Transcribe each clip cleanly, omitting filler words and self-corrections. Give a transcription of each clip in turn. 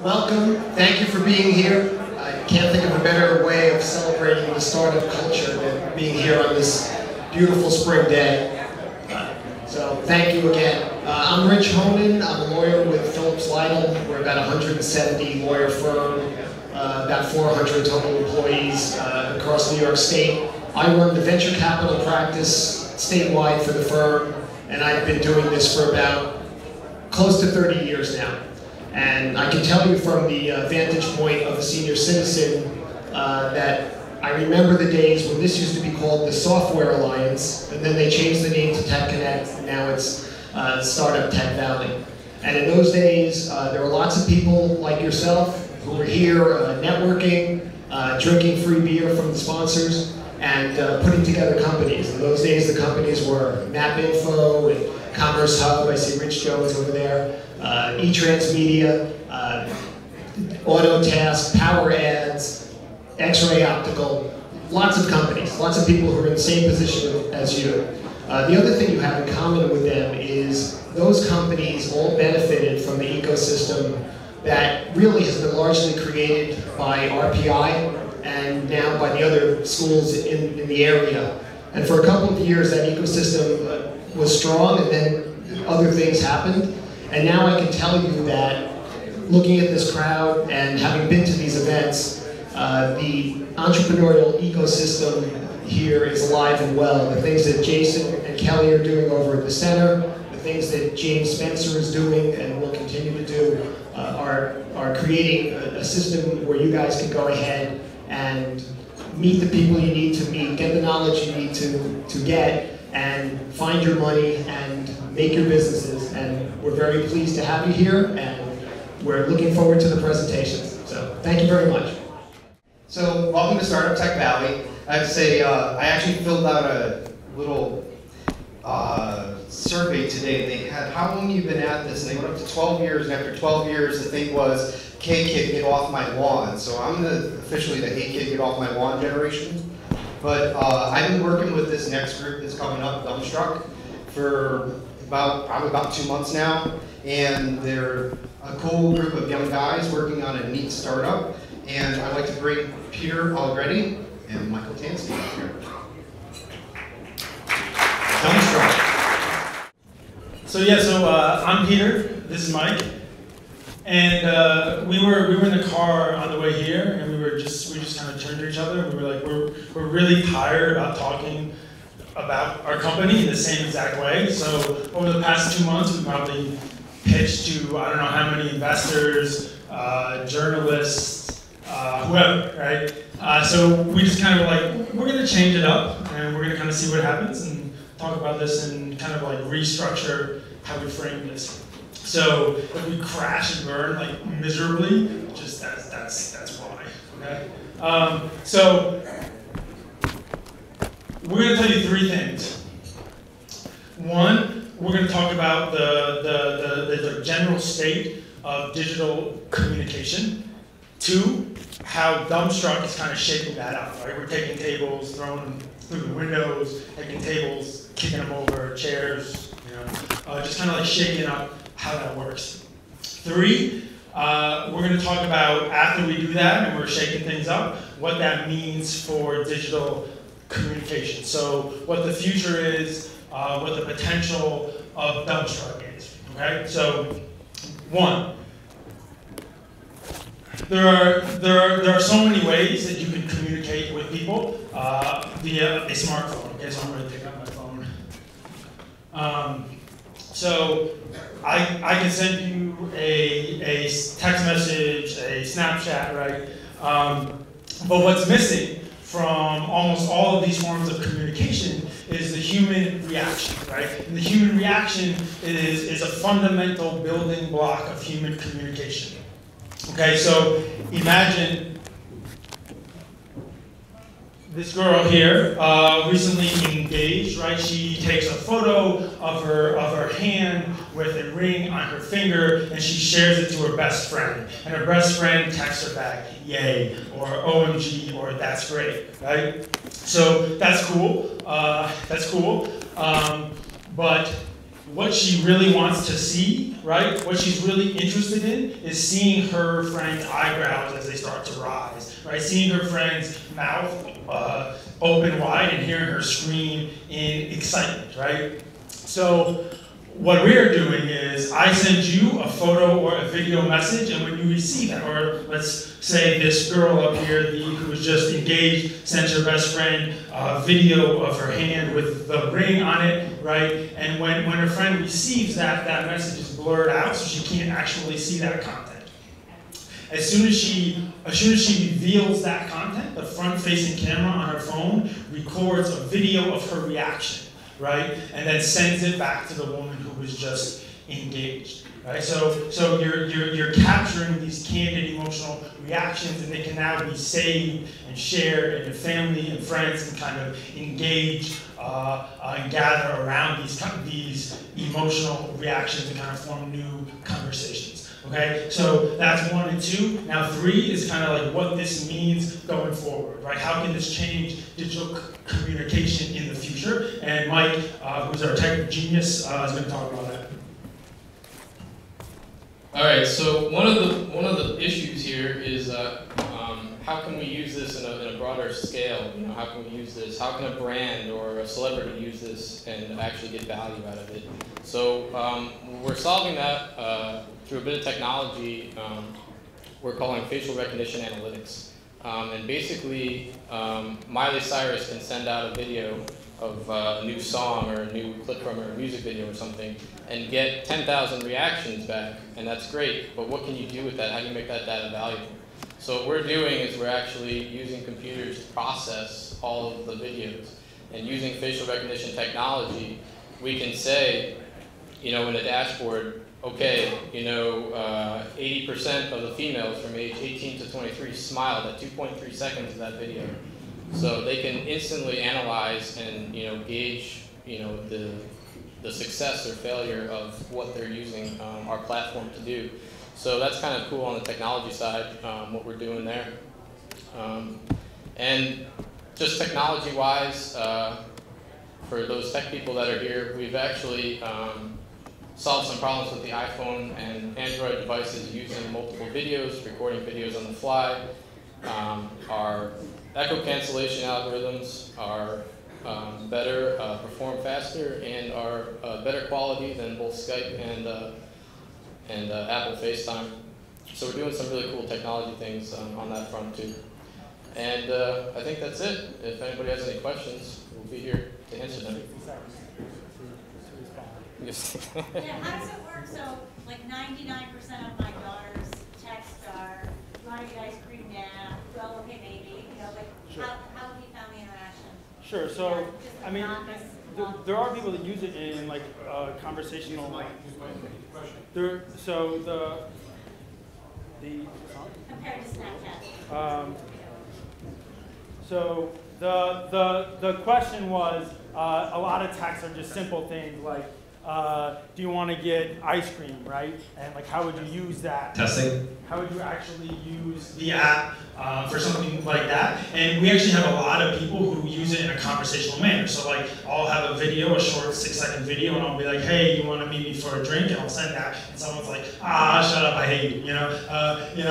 Welcome. Thank you for being here. I can't think of a better way of celebrating the startup culture than being here on this beautiful spring day. So thank you again. I'm Rich Homan. I'm a lawyer with Phillips Lytle. We're about 170 lawyer firm, about 400 total employees across New York State. I run the venture capital practice statewide for the firm, and I've been doing this for about close to 30 years now. And I can tell you from the vantage point of a senior citizen that I remember the days when this used to be called the Software Alliance, and then they changed the name to Tech Connect, and now it's Startup Tech Valley. And in those days, there were lots of people like yourself who were here networking, drinking free beer from the sponsors, and putting together companies. In those days, the companies were MapInfo and Commerce Hub. I see Rich Jones over there. eTransmedia, Autotask, Power Ads, X-Ray Optical, lots of companies, lots of people who are in the same position as you. The other thing you have in common with them is those companies all benefited from the ecosystem that really has been largely created by RPI and now by the other schools in the area. And for a couple of years, that ecosystem was strong, and then other things happened. And now I can tell you that looking at this crowd and having been to these events, the entrepreneurial ecosystem here is alive and well. The things that Jason and Kelly are doing over at the center, the things that James Spencer is doing and will continue to do are creating a system where you guys can go ahead and meet the people you need to meet, get the knowledge you need to get, and find your money and make your businesses. And we're very pleased to have you here, and we're looking forward to the presentations. So thank you very much. So welcome to Startup Tech Valley. I have to say, I actually filled out a little survey today. They had, how long you've been at this? And they went up to 12 years, and after 12 years, the thing was, hey kid, get off my lawn. So I'm officially the hey kid, get off my lawn generation. But I've been working with this next group that's coming up, Dumbstruck, for probably about 2 months now. And they're a cool group of young guys working on a neat startup. And I'd like to bring Peter Allegretti and Michael Tansky up here. Dumbstruck. I'm Peter, this is Mike. And we were in the car on the way here, and we just kind of turned to each other, and we were like, we're really tired about talking about our company in the same exact way. So over the past 2 months, we probably pitched to, I don't know how many investors, journalists, whoever, right? So we just kind of like, we're gonna change it up, and we're gonna kind of see what happens and talk about this and kind of like restructure how we frame this. So if we crash and burn like miserably, just that's why. Okay. So we're going to tell you 3 things. One, we're going to talk about the general state of digital communication. 2, how Dumbstruck is kind of shaping that out. Right, we're taking tables, throwing them through the windows, taking tables, kicking them over, chairs, just kind of like shaking up how that works. 3, we're going to talk about, after we do that and we're shaking things up, what that means for digital communication. So what the future is, what the potential of Dumbstruck is. Okay. So 1, there are so many ways that you can communicate with people via a smartphone. Okay, so I'm going to pick up my phone. So I can send you a text message, a Snapchat, right? But what's missing from almost all of these forms of communication is the human reaction, right? And the human reaction is a fundamental building block of human communication. Okay, so imagine this girl here, recently engaged, right? She takes a photo of her hand with a ring on her finger, and she shares it to her best friend. And her best friend texts her back, yay, or OMG, or that's great, right? So that's cool, but what she really wants to see, right? What she's really interested in is seeing her friend's eyebrows as they start to rise, right? Seeing her friend's mouth open wide and hearing her scream in excitement, right? So what we're doing is I send you a photo or a video message, and when you receive that, or let's say this girl up here, who was just engaged, sends her best friend a video of her hand with the ring on it, right? And when her friend receives that, that message is blurred out, so she can't actually see that content. As soon as she reveals that content, the front-facing camera on her phone records a video of her reaction, right? And then sends it back to the woman who was just engaged, right? So you're capturing these candid emotional reactions, and they can now be saved and shared, and your family and friends can kind of engage and gather around these emotional reactions and kind of form new conversations. Okay, so that's 1 and 2. Now 3 is kind of like what this means going forward, right? How can this change digital communication in the future? And Mike, who's our tech genius, is going to talk about that. All right. So one of the issues here is how can we use this in a broader scale? You know, how can we use this? How can a brand or a celebrity use this and actually get value out of it? So we're solving that through a bit of technology we're calling facial recognition analytics. And basically, Miley Cyrus can send out a video of a new song or a new clip from her music video or something and get 10,000 reactions back, and that's great, but what can you do with that? How do you make that data valuable? So what we're doing is we're actually using computers to process all of the videos, and using facial recognition technology, we can say, you know, in a dashboard, okay, you know, 80% of the females from age 18 to 23 smiled at 2.3 seconds of that video. So they can instantly analyze and, you know, gauge, you know, the success or failure of what they're using our platform to do. So that's kind of cool on the technology side, what we're doing there. And just technology-wise, for those tech people that are here, we've actually solved some problems with the iPhone and Android devices using multiple videos, recording videos on the fly. Our echo cancellation algorithms are better, perform faster, and are better quality than both Skype and Apple FaceTime. So we're doing some really cool technology things on that front too. And I think that's it. If anybody has any questions, we'll be here to answer them. Yes. Yeah, how does it work? So, like 99% of my daughter's texts are, "You want to get ice cream now?" "Well, okay, maybe." You know, like, Sure. how have you found the interaction? Sure. So, Yeah, just I mean, anonymous. there are people that use it in like conversational. So the Compared to Snapchat. So the question was a lot of texts are just simple things like do you want to get ice cream, right? And like how would you use that? Testing. How would you actually use The app for something like that. And we actually have a lot of people who use it in a conversational manner. So like I'll have a video, a short 6-second video, and I'll be like, "Hey, you want to meet me for a drink?" And I'll send that, and someone's like, "Shut up, I hate you."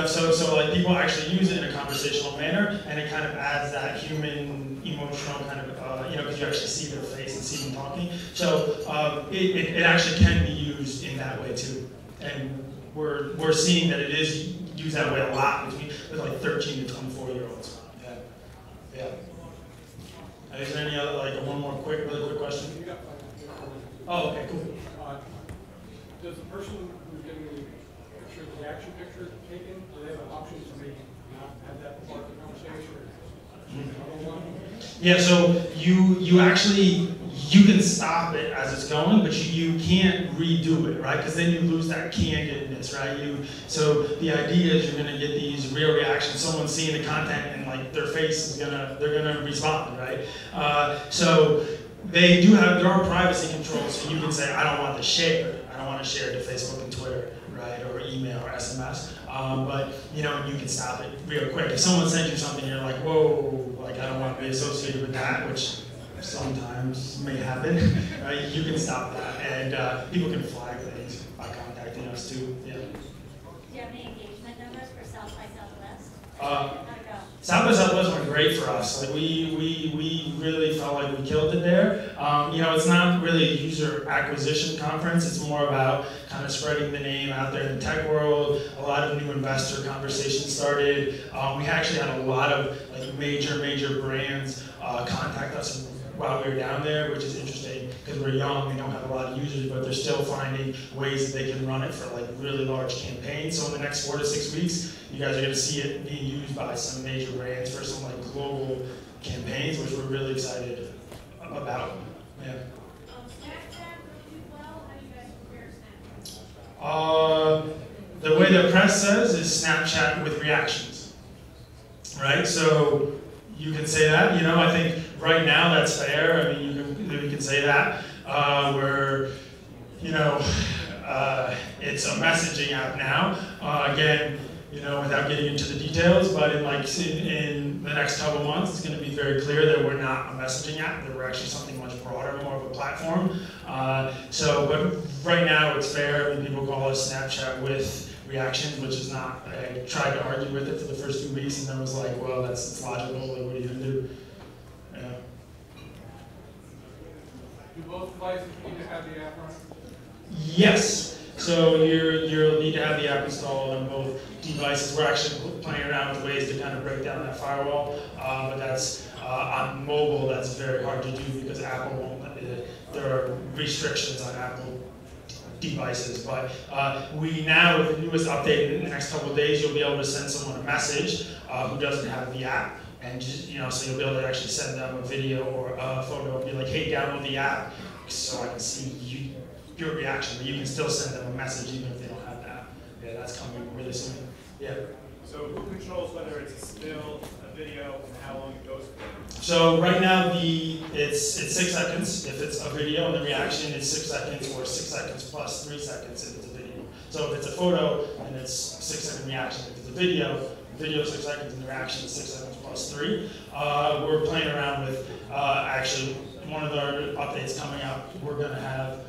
So like people actually use it in a conversational manner, and it kind of adds that human, emotional kind of, because you actually see their face and see them talking. So it actually can be used in that way too. And we're seeing that it is used that way a lot with like 13 to 24-year-olds. Yeah. Is there any other, like one more really quick question? Oh, okay, cool. Does the person who's getting the reaction picture taken, do they have an option to maybe not have that part of the conversation? Yeah, so you actually, you can stop it as it's going, but you can't redo it, right? Because then you lose that candidness, right? So the idea is you're gonna get these real reactions. Someone's seeing the content and like their face is they're gonna respond, right? So there are privacy controls, so you can say, I don't want to share it. I don't want to share it to Facebook and Twitter, right? Or email or SMS. But you can stop it real quick. If someone sends you something, you're like, whoa, like I don't want to be associated with that, which sometimes may happen, right? You can stop that, and people can flag things by contacting us too. Yeah. Do you have any engagement numbers for South by Southwest? Uh, How'd it go? South by Southwest went great for us. Like we really felt like we killed it there. You know, it's not really a user acquisition conference. It's more about kind of spreading the name out there in the tech world. A lot of new investor conversations started. We actually had a lot of like major brands contact us while we were down there, which is interesting because we're young, we don't have a lot of users, but they're still finding ways that they can run it for like really large campaigns. So in the next 4 to 6 weeks, you guys are going to see it being used by some major brands for some like global campaigns, which we're really excited about. Yeah. Snapchat really do well. How do you guys compare Snapchat? The way the press says is Snapchat with reactions, right? So you can say that. You know, I think right now that's fair. I mean, we can say that. Where, you know, it's a messaging app now. Again, you know, without getting into the details, but in the next couple months, it's going to be very clear that we're not a messaging app, that we're actually something much broader, more of a platform. But right now it's fair. I mean, people call us Snapchat with reactions, which is not. I tried to argue with it for the first 2 weeks, and then was like, well, it's logical. Like, what are you going to do? Yeah. Do both devices need to have the app on? Yes. So you'll need to have the app installed on both devices. We're actually playing around with ways to kind of break down that firewall, but that's on mobile. That's very hard to do because Apple won't let it. There are restrictions on Apple devices, but we now, with the newest update in the next couple of days, you'll be able to send someone a message who doesn't have the app, and just, you know, so you'll be able to actually send them a video or a photo and be like, hey, download the app so I can see your reaction. But you can still send them a message even if they don't have the app. Yeah, that's coming really soon. Yeah. So who controls whether it's a still, a video, and how long it goes for? So right now it's 6 seconds if it's a video, and the reaction is 6 seconds, or 6 seconds plus 3 seconds if it's a video. So if it's a photo, then it's 6 second reaction. If it's a video 6 seconds, and the reaction is 6 seconds plus 3. We're playing around with actually one of the updates coming up. We're going to have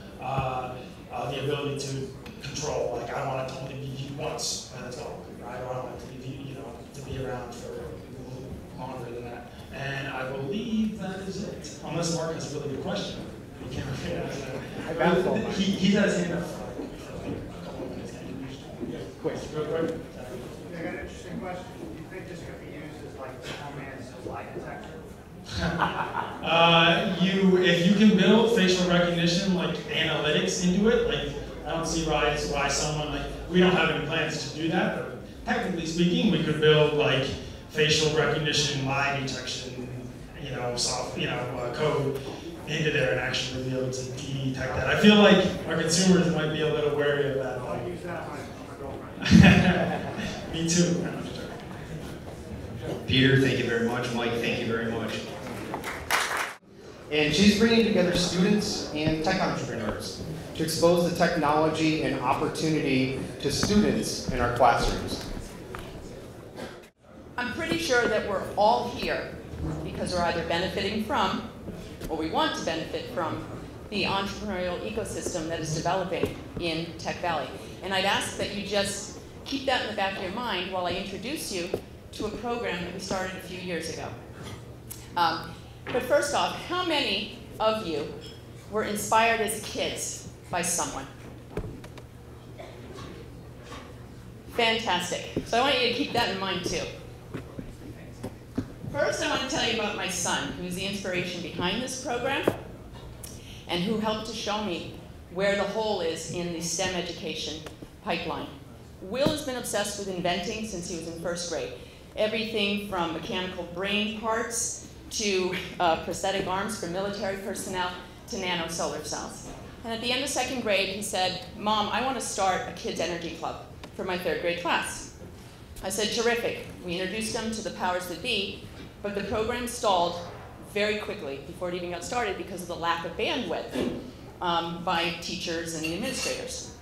the ability to control. Like, I want it to only be viewed once, and that's all. Right? I don't want it to be viewed, to be around for longer than that. And I believe that is it. Unless Mark has a really good question. He can't really He's had his hand up for like a couple of minutes. Quick, real quick. I got an interesting question. Do you think this could be used as like Hellman's lie detector? If you can build facial recognition like analytics into it, like I don't see why someone like, we don't have any plans to do that, but technically speaking, we could build like facial recognition lie detection, code into there and actually be able to detect that. I feel like our consumers might be a little wary of that. I'll use that on my girlfriend. Me too. Peter, thank you very much. Mike, thank you very much. And she's bringing together students and tech entrepreneurs to expose the technology and opportunity to students in our classrooms. I'm pretty sure that we're all here because we're either benefiting from, or we want to benefit from, the entrepreneurial ecosystem that is developing in Tech Valley. And I'd ask that you just keep that in the back of your mind while I introduce you to a program that we started a few years ago. But first off, how many of you were inspired as kids by someone? Fantastic. So I want you to keep that in mind too. First, I want to tell you about my son, who's the inspiration behind this program and who helped to show me where the hole is in the STEM education pipeline. Will has been obsessed with inventing since he was in first grade. Everything from mechanical brain parts to prosthetic arms for military personnel to nano solar cells. And at the end of second grade, he said, Mom, I want to start a kids' energy club for my third grade class. I said, terrific. We introduced him to the powers that be, but the program stalled very quickly before it even got started because of the lack of bandwidth by teachers and the administrators.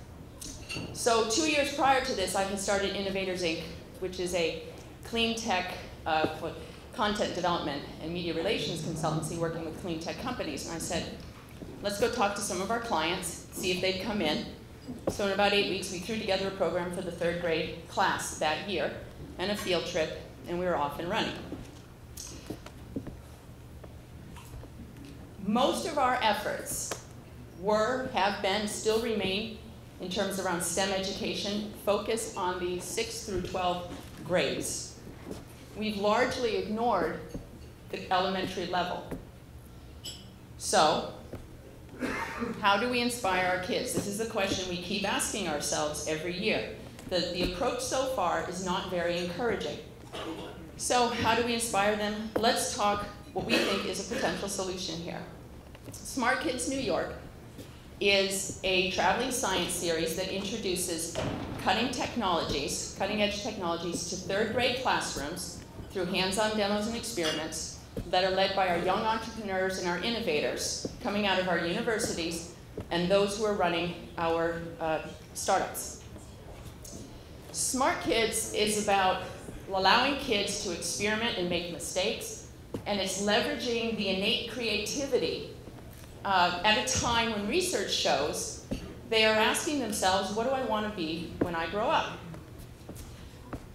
So 2 years prior to this, I had started Innovators Inc., which is a clean tech content development and media relations consultancy working with clean tech companies. And I said, let's go talk to some of our clients, see if they'd come in. So in about 8 weeks, we threw together a program for the 3rd grade class that year and a field trip, and we were off and running. Most of our efforts were, have been, still remain, in terms around STEM education, focused on the 6th through 12th grades. We've largely ignored the elementary level. So, how do we inspire our kids? This is a question we keep asking ourselves every year. The approach so far is not very encouraging. So how do we inspire them? Let's talk what we think is a potential solution here. Smart Kids New York is a traveling science series that introduces cutting-edge technologies to 3rd grade classrooms through hands-on demos and experiments that are led by our young entrepreneurs and our innovators coming out of our universities and those who are running our startups. Smart Kids is about allowing kids to experiment and make mistakes, and it's leveraging the innate creativity at a time when research shows they are asking themselves, what do I want to be when I grow up?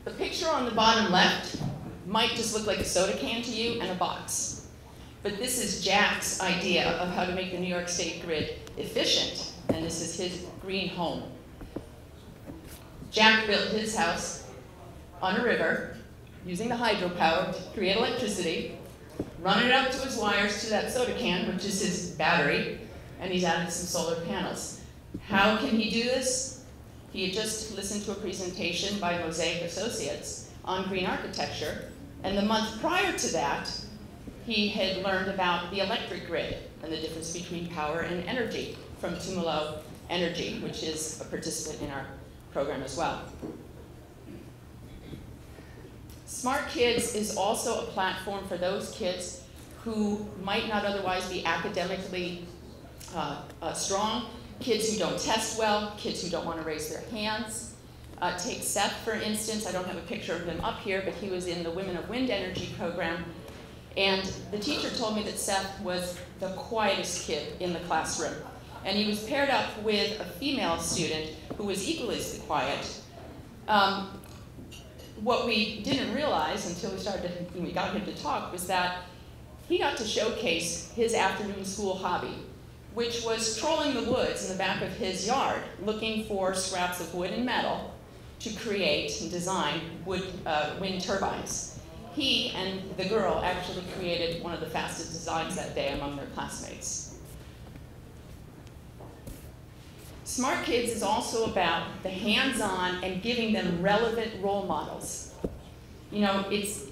The picture on the bottom left might just look like a soda can to you and a box. But this is Jack's idea of how to make the New York State grid efficient, and this is his green home. Jack built his house on a river using the hydropower to create electricity, run it up to his wires to that soda can, which is his battery, and he's added some solar panels. How can he do this? He had just listened to a presentation by Mosaic Associates on green architecture, and the month prior to that, he had learned about the electric grid and the difference between power and energy from Tumalo Energy, which is a participant in our program as well. Smart Kids is also a platform for those kids who might not otherwise be academically strong, kids who don't test well, kids who don't want to raise their hands. Take Seth, for instance. I don't have a picture of him up here, but he was in the Women of Wind Energy program. And the teacher told me that Seth was the quietest kid in the classroom. And he was paired up with a female student who was equally as quiet. What we didn't realize until we got him to talk was that he got to showcase his afternoon school hobby, which was trolling the woods in the back of his yard, looking for scraps of wood and metal to create and design wind turbines. He and the girl actually created one of the fastest designs that day among their classmates. Smart Kids is also about the hands-on and giving them relevant role models. You know, it's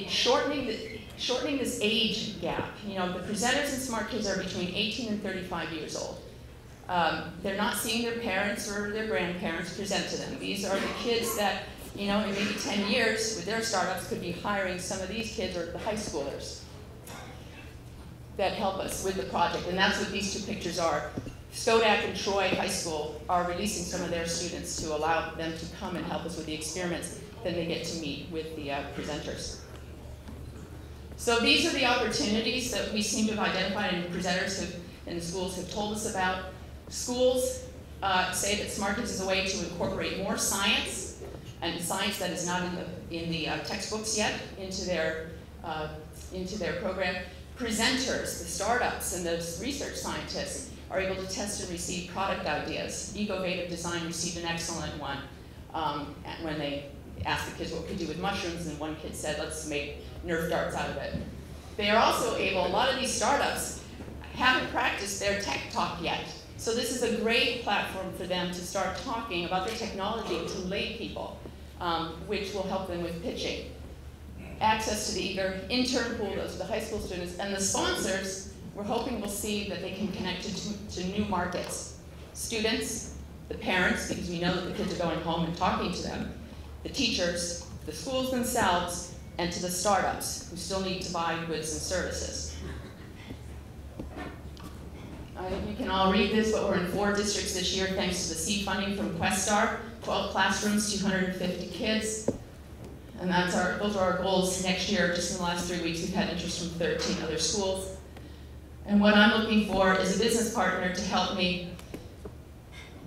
shortening this age gap. You know, the presenters in Smart Kids are between 18 and 35 years old. They're not seeing their parents or their grandparents present to them. These are the kids that, you know, in maybe 10 years with their startups could be hiring some of these kids or the high schoolers that help us with the project. And that's what these two pictures are. Stodac and Troy High School are releasing some of their students to allow them to come and help us with the experiments. Then they get to meet with the presenters. So these are the opportunities that we seem to have identified and presenters and schools have told us about. Schools say that Smart Kids is a way to incorporate more science, and science that is not in the textbooks yet, into their program. Presenters, the startups and the research scientists are able to test and receive product ideas. Ecovative Design received an excellent one when they asked the kids what we could do with mushrooms, and one kid said, let's make Nerf darts out of it. They are also able, a lot of these startups haven't practiced their tech talk yet. So this is a great platform for them to start talking about their technology to lay people, which will help them with pitching. Access to the eager intern pool, those are the high school students, and the sponsors, we're hoping we'll see that they can connect to new markets. Students, the parents, because we know that the kids are going home and talking to them, the teachers, the schools themselves, and to the startups who still need to buy goods and services. You can all read this, but we're in 4 districts this year thanks to the seed funding from Questar, 12 classrooms, 250 kids. And those are our goals next year. Just in the last 3 weeks, we've had interest from 13 other schools. And what I'm looking for is a business partner to help me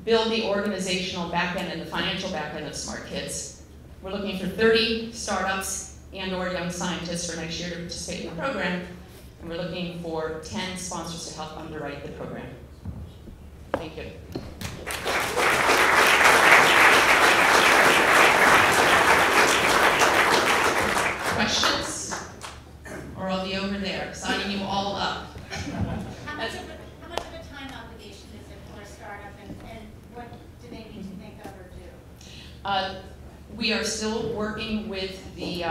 build the organizational backend and the financial backend of Smart Kids. We're looking for 30 startups and/or young scientists for next year to participate in the program. And we're looking for 10 sponsors to help underwrite the program. Thank you. Questions? Or I'll be over there signing you all up. How much of a time obligation is it for a startup, and what do they need to think of or do? We are still working with the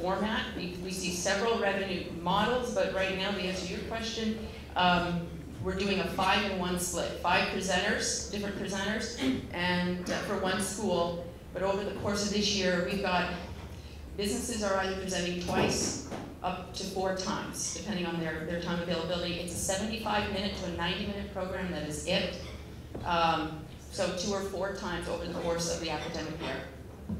format. We see several revenue models, but right now, to answer your question, we're doing a 5-in-1 split. 5 presenters, different presenters, and for one school. But over the course of this year, we've got businesses are either presenting twice, up to 4 times, depending on their time availability. It's a 75-minute to a 90-minute program, that is it. So 2 or 4 times over the course of the academic year.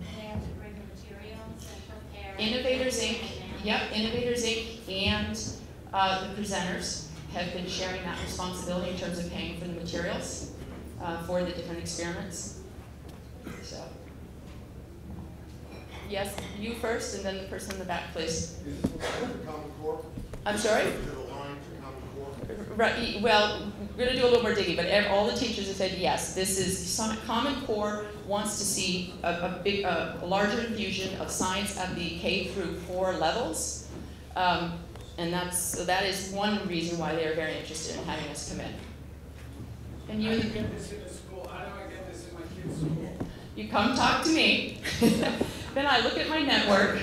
They have to bring the materials and prepare. Innovators Inc., yep, Innovators Inc. and the presenters have been sharing that responsibility in terms of paying for the materials for the different experiments. So, yes, you first, and then the person in the back, please. Is it Common Core? I'm sorry? Is it aligned to Common Core? Right, well, we're going to do a little more digging, but all the teachers have said yes. This is Common Core wants to see a larger infusion of science at the K through 4 levels, and that is one reason why they are very interested in having us come in. And you? How do you get this in the school? How do I get this in my kids' school? You come talk to me. Then I look at my network,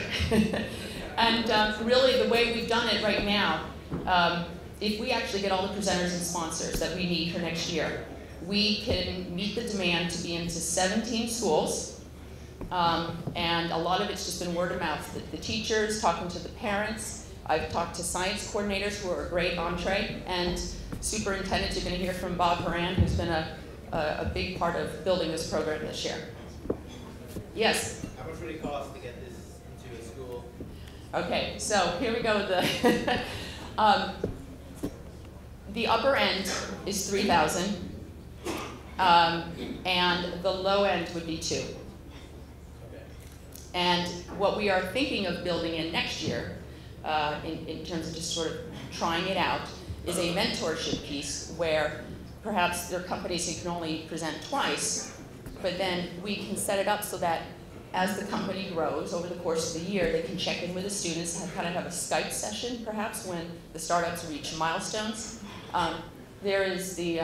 and really the way we've done it right now. If we actually get all the presenters and sponsors that we need for next year, we can meet the demand to be into 17 schools, and a lot of it's just been word of mouth. The teachers, talking to the parents. I've talked to science coordinators who are a great entree, and superintendents. You're going to hear from Bob Horan, who's been a big part of building this program this year. Yes? How much would it cost to get this into a school? Okay, so here we go with the... The upper end is 3,000, and the low end would be 2. Okay. And what we are thinking of building in next year, in terms of just sort of trying it out, is a mentorship piece where perhaps there are companies who can only present twice, but then we can set it up so that as the company grows over the course of the year, they can check in with the students and kind of have a Skype session, perhaps, when the startups reach milestones. There is the,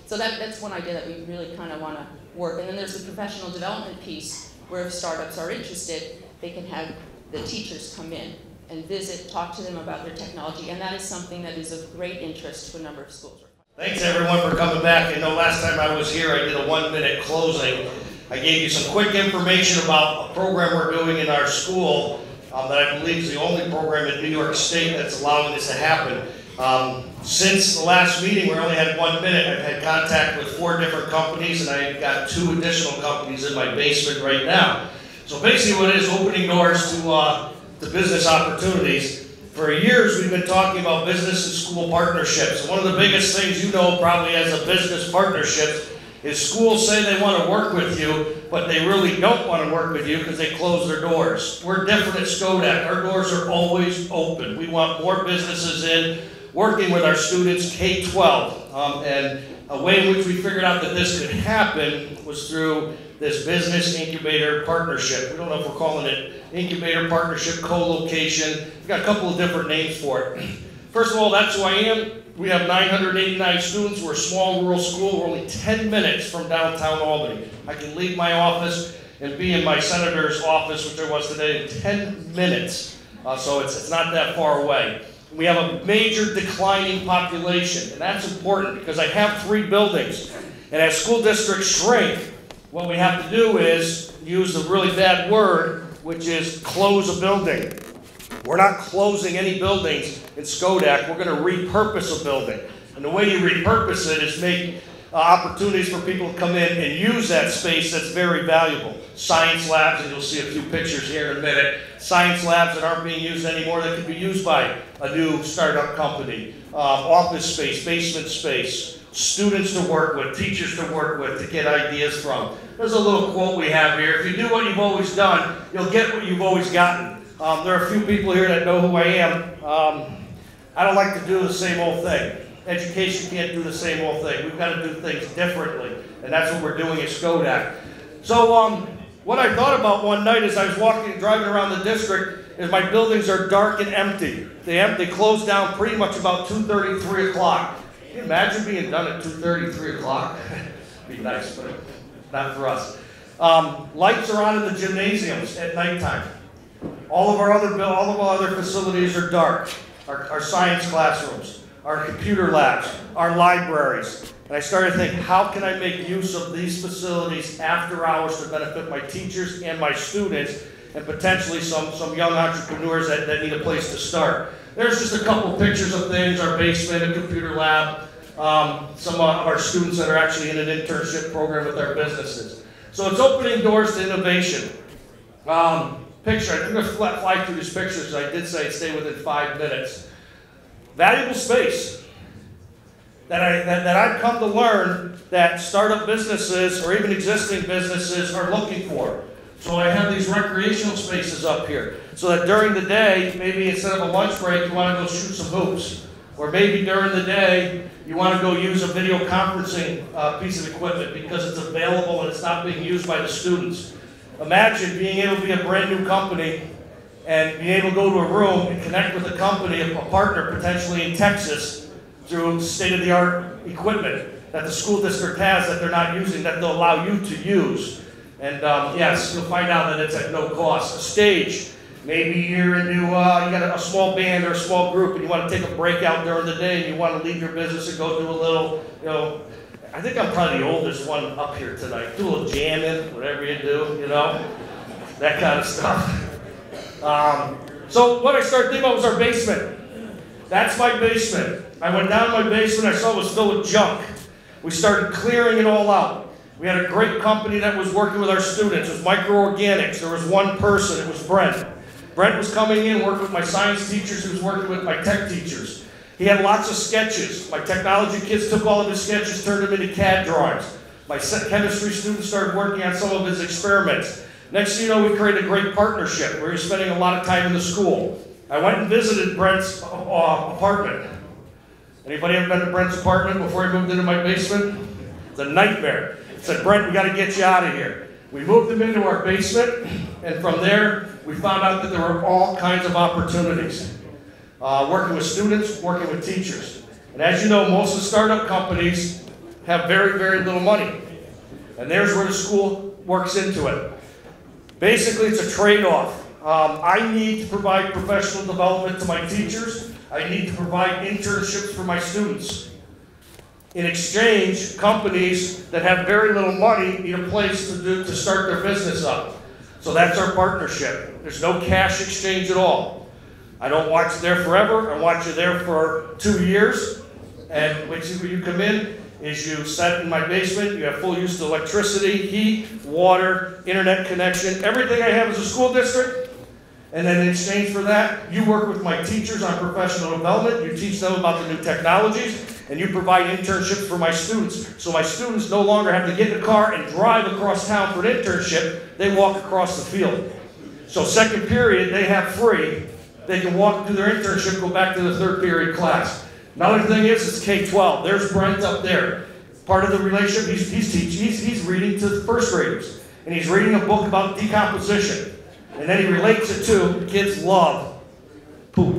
so that's one idea that we really kind of want to work. And then there's the professional development piece, where if startups are interested, they can have the teachers come in and visit, talk to them about their technology, and that is something that is of great interest to a number of schools. Thanks everyone for coming back. I know last time I was here I did a 1-minute closing. I gave you some quick information about a program we're doing in our school that I believe is the only program in New York State that's allowing this to happen. Since the last meeting, we only had 1 minute. I've had contact with 4 different companies, and I've got 2 additional companies in my basement right now. So basically what it is, opening doors to business opportunities. For years, we've been talking about business and school partnerships. One of the biggest things you know probably as a business partnership is schools say they want to work with you, but they really don't want to work with you because they close their doors. We're different at Skodak. Our doors are always open. We want more businesses in, working with our students K-12. And a way in which we figured out that this could happen was through this business incubator partnership. We don't know if we're calling it incubator partnership, co-location. We've got a couple of different names for it. First of all, that's who I am. We have 989 students. We're a small rural school. We're only 10 minutes from downtown Albany. I can leave my office and be in my senator's office, which I was today, in 10 minutes. So it's not that far away. We have a major declining population, and that's important because I have 3 buildings. And as school districts shrink, what we have to do is use the really bad word, which is close a building. We're not closing any buildings in Skodak. We're going to repurpose a building. And the way you repurpose it is make opportunities for people to come in and use that space that's very valuable. Science labs, and you'll see a few pictures here in a minute. Science labs that aren't being used anymore that could be used by a new startup company. Office space, basement space, students to work with, teachers to work with, to get ideas from. There's a little quote we have here. If you do what you've always done, you'll get what you've always gotten. There are a few people here that know who I am. I don't like to do the same old thing. Education can't do the same old thing. We've got to do things differently, and that's what we're doing at Skodak. So what I thought about one night as I was driving around the district, is my buildings are dark and empty. They close down pretty much about 2:30, 3 o'clock. Can you imagine being done at 2:30, 3 o'clock? Be nice, but not for us. Lights are on in the gymnasiums at nighttime. All of our other facilities are dark. Our science classrooms, our computer labs, our libraries. And I started thinking, how can I make use of these facilities after hours to benefit my teachers and my students, and potentially some young entrepreneurs that need a place to start. There's just a couple pictures of things, our basement, a computer lab, some of our students that are actually in an internship program with our businesses. So it's opening doors to innovation. Picture, I'm going to fly through these pictures. I did say stay within 5 minutes. Valuable space that I've come to learn that startup businesses or even existing businesses are looking for. So I have these recreational spaces up here so that during the day, maybe instead of a lunch break, you want to go shoot some hoops. Or maybe during the day, you want to go use a video conferencing piece of equipment because it's available and it's not being used by the students. Imagine being able to be a brand new company and being able to go to a room and connect with a company, a partner potentially in Texas, through state-of-the-art equipment that the school district has that they're not using, that they'll allow you to use. And yes, you'll find out that it's at no cost. A stage, maybe you're into, you got a small band or a small group and you want to take a break out during the day and you want to leave your business and go do a little, I think I'm probably the oldest one up here tonight. Do a little jamming, whatever you do, that kind of stuff. So what I started thinking about was our basement. That's my basement. I went down to my basement, I saw it was filled with junk. We started clearing it all out. We had a great company that was working with our students. It was Microorganics. There was one person, it was Brent. Brent was coming in, working with my science teachers, he was working with my tech teachers. He had lots of sketches. My technology kids took all of his sketches, turned them into CAD drawings. My chemistry students started working on some of his experiments. Next thing you know, we created a great partnership. We were spending a lot of time in the school. I went and visited Brent's apartment. Anybody ever been to Brent's apartment before he moved into my basement? It's a nightmare. I said, Brent, we got to get you out of here. We moved him into our basement, and from there, we found out that there were all kinds of opportunities. Working with students, working with teachers. And as you know, most of the startup companies have very, very little money. And there's where the school works into it. Basically, it's a trade-off. I need to provide professional development to my teachers. I need to provide internships for my students. In exchange, companies that have very little money need a place to start their business up. So that's our partnership. There's no cash exchange at all. I don't want you there forever. I want you there for 2 years. And when you come in, is you set in my basement, you have full use of electricity, heat, water, internet connection, everything I have as a school district. And then in exchange for that, you work with my teachers on professional development, you teach them about the new technologies, and you provide internships for my students. So my students no longer have to get in a car and drive across town for an internship, they walk across the field. So second period, they have free. They can walk do their internship, go back to the third period class. Another thing is, it's K-12. There's Brent up there. Part of the relationship, he's reading to first graders. And he's reading a book about decomposition. And then he relates it to, kids love poop.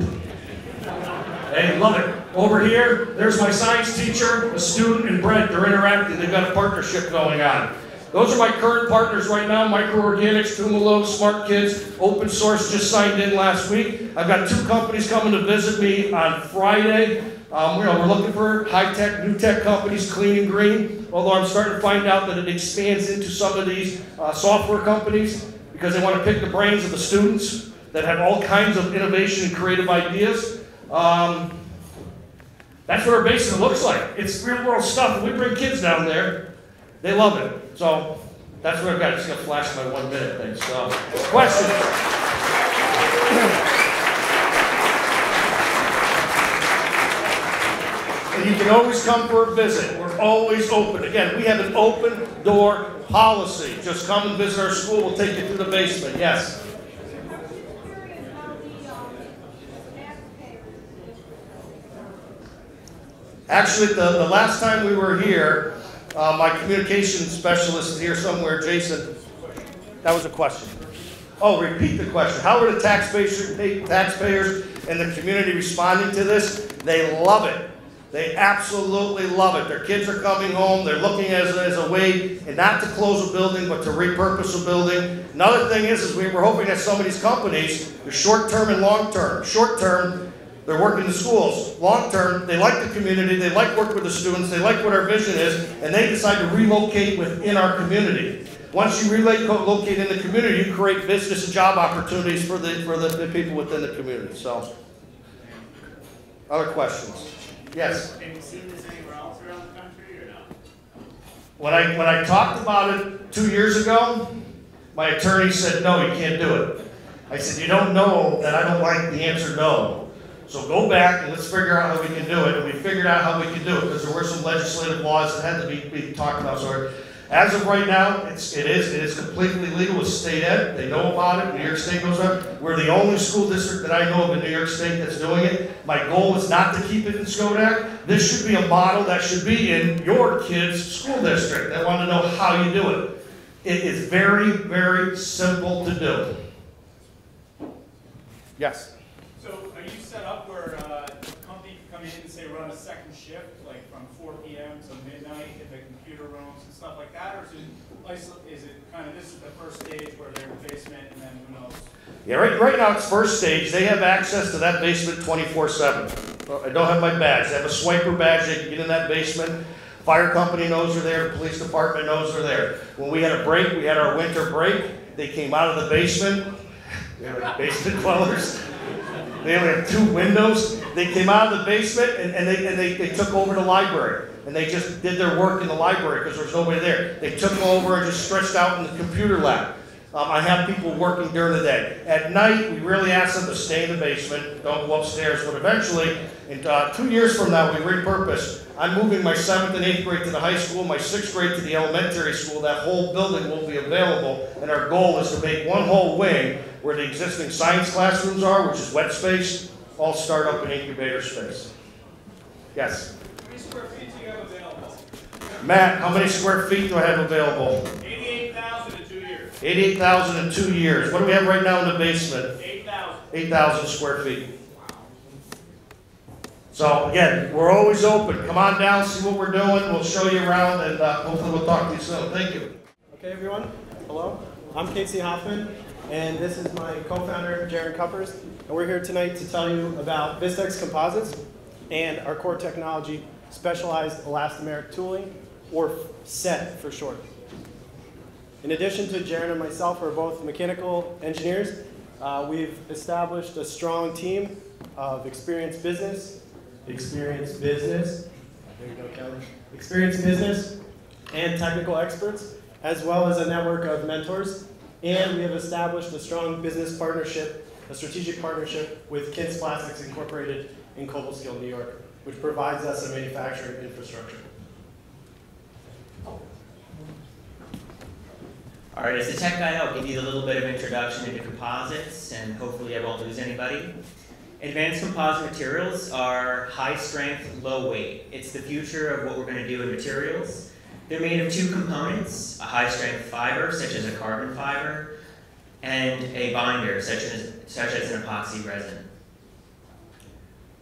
They love it. Over here, there's my science teacher, a student, and Brent. They're interacting. They've got a partnership going on. Those are my current partners right now, Microorganics, Tumalo, Smart Kids, Open Source just signed in last week. I've got 2 companies coming to visit me on Friday. We're looking for high-tech, new-tech companies, clean and green, although I'm starting to find out that it expands into some of these software companies because they want to pick the brains of the students that have all kinds of innovation and creative ideas. That's what our basement looks like. It's real world stuff. When we bring kids down there, they love it. So that's what I've got. Just gonna flash my 1 minute thing. So questions? And you can always come for a visit. We're always open. Again, we have an open door policy. Just come and visit our school. We'll take you through the basement. Yes. Actually, the last time we were here, my communications specialist is here somewhere, Jason. That was a question. Oh, repeat the question. How are the taxpayers and the community responding to this? They love it. They absolutely love it. Their kids are coming home. They're looking as a way, and not to close a building, but to repurpose a building. Another thing is we're hoping that some of these companies, they're short-term and long-term. Short-term, they're working the schools. Long-term, they like the community, they like work with the students, they like what our vision is, and they decide to relocate within our community. Once you relocate in the community, you create business and job opportunities for the people within the community. So, other questions? Yes? Have you seen this anywhere else around the country or no? When I talked about it 2 years ago, my attorney said, no, you can't do it. I said, you don't know that I don't like the answer no. So go back and let's figure out how we can do it. And we figured out how we can do it because there were some legislative laws that had to be talked about. So as of right now, it is completely legal with state ed. They know about it. New York State knows about it. We're the only school district that I know of in New York State that's doing it. My goal is not to keep it in Schodack. This should be a model that should be in your kid's school district. I want to know how you do it. It is very, very simple to do. Yes? So are you set up where a company can come in and say run a second shift, like from 4 p.m. to midnight in the computer rooms and stuff like that? Or is it kind of this is the first stage where they're in the basement and then who knows? Yeah, right now it's first stage. They have access to that basement 24/7. I don't have my badge. They have a swiper badge. They can get in that basement. Fire company knows they're there. The police department knows they're there. When we had a break, we had our winter break. They came out of the basement. They're like basement dwellers. They only have 2 windows. They came out of the basement and they took over the library. And they just did their work in the library because there was nobody there. They took over and just stretched out in the computer lab. I have people working during the day. At night, we really ask them to stay in the basement, don't go upstairs. But eventually, in 2 years from now, we repurpose. I'm moving my 7th and 8th grade to the high school, my 6th grade to the elementary school. That whole building will be available. And our goal is to make one whole wing where the existing science classrooms are, which is wet space, all start up in incubator space. Yes? How many square feet do you have available? Matt, how many square feet do I have available? 88,000 in 2 years. 88,000 in 2 years. What do we have right now in the basement? 8,000. 8,000 square feet. So again, we're always open. Come on down, see what we're doing. We'll show you around, and hopefully we'll talk to you soon. Thank you. Okay, everyone. Hello. I'm Casey Hoffman, and this is my co-founder, Jaron Cuppers. And we're here tonight to tell you about Vistex Composites and our core technology, Specialized Elastomeric Tooling, or SET for short. In addition to Jaron and myself, who are both mechanical engineers, we've established a strong team of experienced business, there you go, Kelly, experienced business and technical experts, as well as a network of mentors. And we have established a strong business partnership, a strategic partnership with Kintz Plastics Incorporated in Cobleskill, New York, which provides us a manufacturing infrastructure. All right, as the tech guy, I'll give you a little bit of introduction into composites, and hopefully I won't lose anybody. Advanced composite materials are high strength, low weight. It's the future of what we're going to do in materials. They're made of 2 components, a high strength fiber, such as a carbon fiber, and a binder, such as an epoxy resin.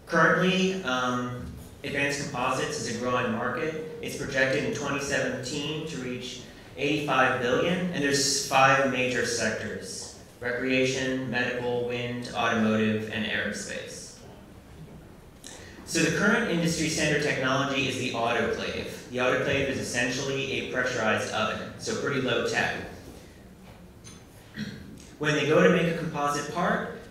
Currently, advanced composites is a growing market. It's projected in 2017 to reach $85 billion, and there's 5 major sectors: recreation, medical, wind, automotive, and aerospace. So the current industry standard technology is the autoclave. The autoclave is essentially a pressurized oven, so pretty low tech. When they go to make a composite part,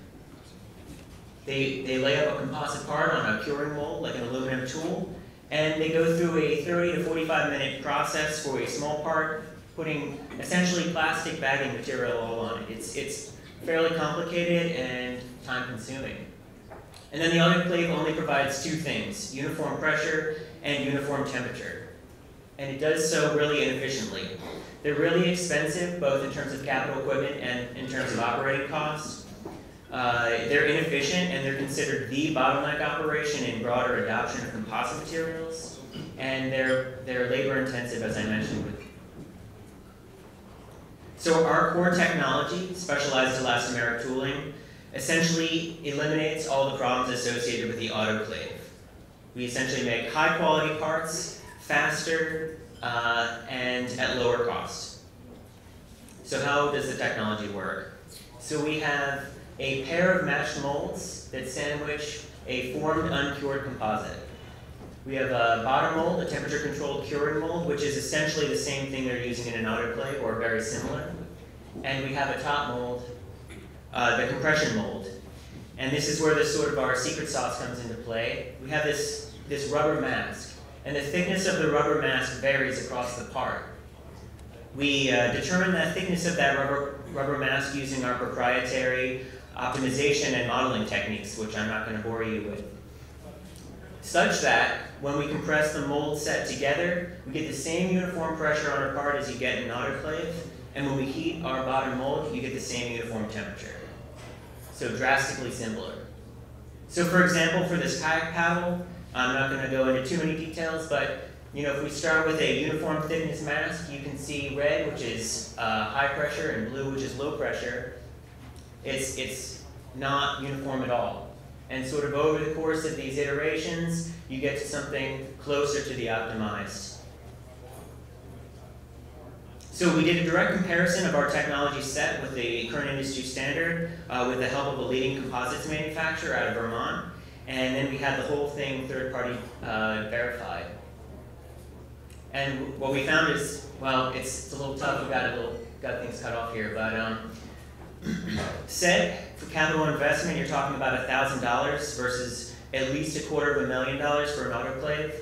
They lay up a composite part on a curing mold, like an aluminum tool, and they go through a 30 to 45-minute process for a small part, putting essentially plastic bagging material all on it. It's fairly complicated and time-consuming. And then the autoclave only provides two things: uniform pressure and uniform temperature. And it does so really inefficiently. They're really expensive, both in terms of capital equipment and in terms of operating costs. They're inefficient, and they're considered the bottleneck operation in broader adoption of composite materials. And they're labor intensive, as I mentioned. So our core technology, specialized elastomeric tooling, essentially eliminates all the problems associated with the autoclave. We essentially make high quality parts faster and at lower cost. So how does the technology work? So we have a pair of matched molds that sandwich a formed uncured composite. We have a bottom mold, a temperature controlled curing mold, which is essentially the same thing they're using in an autoclave, or very similar. And we have a top mold, the compression mold. And this is where our secret sauce comes into play. We have this rubber mask, and the thickness of the rubber mask varies across the part. We determine the thickness of that rubber mask using our proprietary optimization and modeling techniques, which I'm not going to bore you with. Such that when we compress the mold set together, we get the same uniform pressure on our part as you get in an autoclave, and when we heat our bottom mold, you get the same uniform temperature. So drastically simpler. So for example, for this kayak paddle, I'm not going to go into too many details, but if we start with a uniform thickness mask, you can see red, which is high pressure, and blue, which is low pressure. It's not uniform at all. And sort of over the course of these iterations, you get to something closer to the optimized. So we did a direct comparison of our technology set with the current industry standard with the help of a leading composites manufacturer out of Vermont. And then we had the whole thing third-party verified. And what we found is, well, it's a little tough. We've got things cut off here, but said for capital investment, you're talking about $1,000 versus at least $250,000 for an autoclave.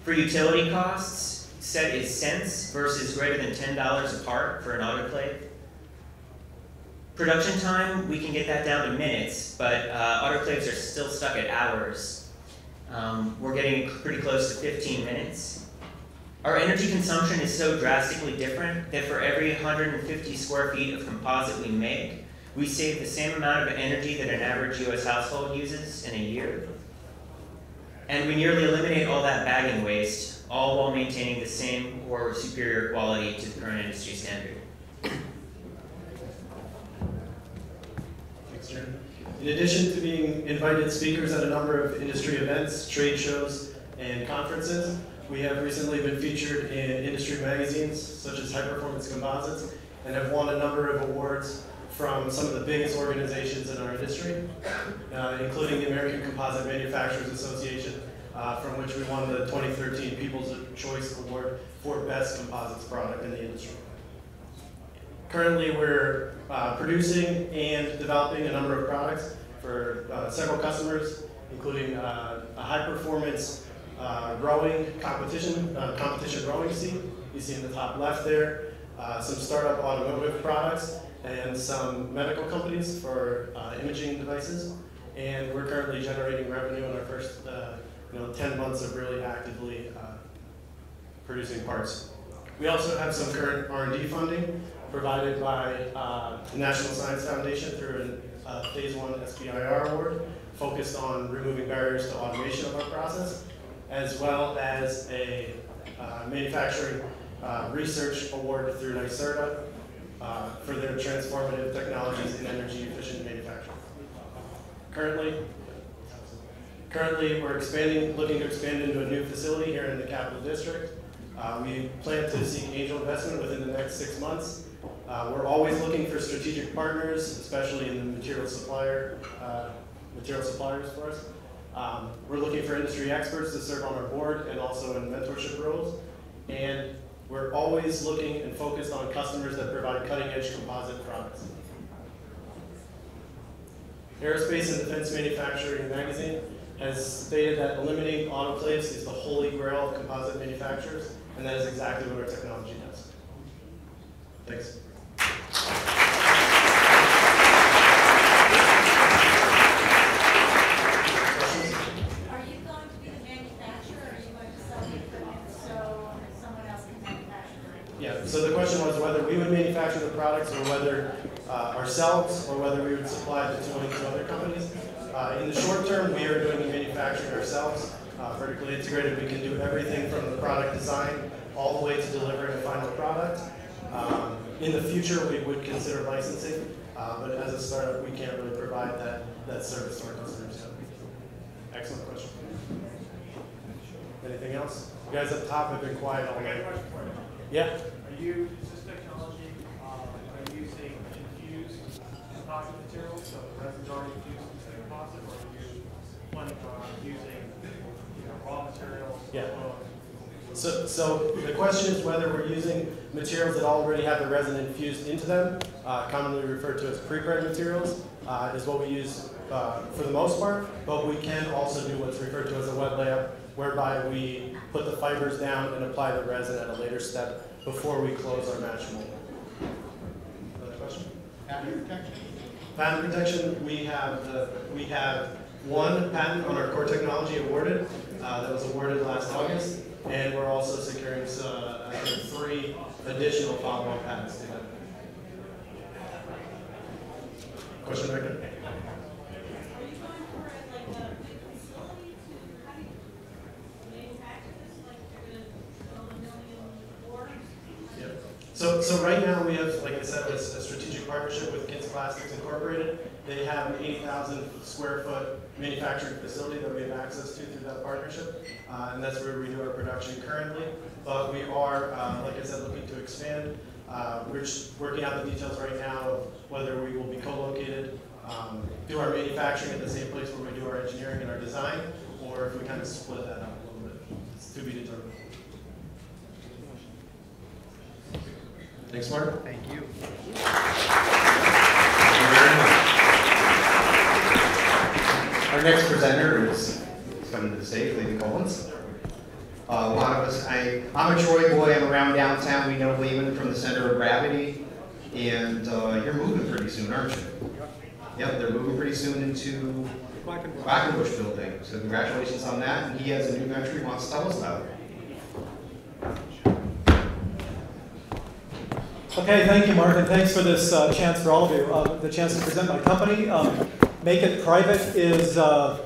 For utility costs, said is cents versus greater than $10 a part for an autoclave. Production time, we can get that down to minutes, but autoclaves are still stuck at hours. We're getting pretty close to 15 minutes. Our energy consumption is so drastically different that for every 150 square feet of composite we make, we save the same amount of energy that an average US household uses in a year. And we nearly eliminate all that bagging waste, all while maintaining the same or superior quality to the current industry standard. Thanks, Jared. In addition to being invited speakers at a number of industry events, trade shows, and conferences, we have recently been featured in industry magazines such as High Performance Composites and have won a number of awards from some of the biggest organizations in our industry, including the American Composite Manufacturers Association, from which we won the 2013 People's Choice Award for Best Composites Product in the industry. Currently, we're producing and developing a number of products for several customers, including a high-performance rowing competition rowing seat. You see in the top left there, some startup automotive products, and some medical companies for imaging devices. And we're currently generating revenue in our first 10 months of really actively producing parts. We also have some current R&D funding provided by the National Science Foundation through a Phase 1 SBIR award focused on removing barriers to automation of our process, as well as a manufacturing research award through NYSERDA for their transformative technologies in energy efficient manufacturing. Currently we're looking to expand into a new facility here in the Capital District. We plan to seek angel investment within the next 6 months. We're always looking for strategic partners, especially in the material suppliers for us. We're looking for industry experts to serve on our board and also in mentorship roles. And we're always looking and focused on customers that provide cutting-edge composite products. Aerospace and Defense Manufacturing Magazine has stated that eliminating autoclaves is the holy grail of composite manufacturers, and that is exactly what our technology does. Thanks. Are you going to be the manufacturer, or are you going to sell the equipment so someone else can manufacture it? Yeah, so the question was whether we would manufacture the products or whether ourselves or whether we would supply the tooling to other companies. In the short term, we are doing the manufacturing ourselves. Vertically integrated, we can do everything from the product design all the way to delivering a final product. In the future, we would consider licensing, but as a startup, we can't really provide that service to our customers. Excellent question. Anything else? You guys up top have been quiet all night. Yeah? Are you, is this technology, are you using infused composite materials, so the resin's already infused into the composite, or are you using raw materials? Yeah. So the question is whether we're using materials that already have the resin infused into them, commonly referred to as pre-preg materials, is what we use for the most part, but we can also do what's referred to as a wet layup, whereby we put the fibers down and apply the resin at a later step before we close our match mold. Another question? Patent protection? Patent protection, we have one patent on our core technology awarded, that was awarded last August, and we're also securing 3 additional follow-on patents to that. Question right there? So right now we have, like I said, a strategic partnership with Kintz Plastics Incorporated. They have an 80,000 square foot manufacturing facility that we have access to through that partnership, and that's where we do our production currently. But we are, like I said, looking to expand. We're just working out the details right now of whether we will be co-located, do our manufacturing at the same place where we do our engineering and our design, or if we kind of split that up a little bit. It's to be determined. Thanks, Mark. Thank you. Our next presenter is coming to the stage, Lady Collins. A lot of us, I'm a Troy boy, I'm around downtown, we know Lehman from the center of gravity, and you're moving pretty soon, aren't you? Yep, they're moving pretty soon into Quackenbush building, so congratulations on that, and he has a new venture he wants to tell us about. Okay, thank you, Mark, and thanks for this chance for all of you, the chance to present my company. Make It Private is a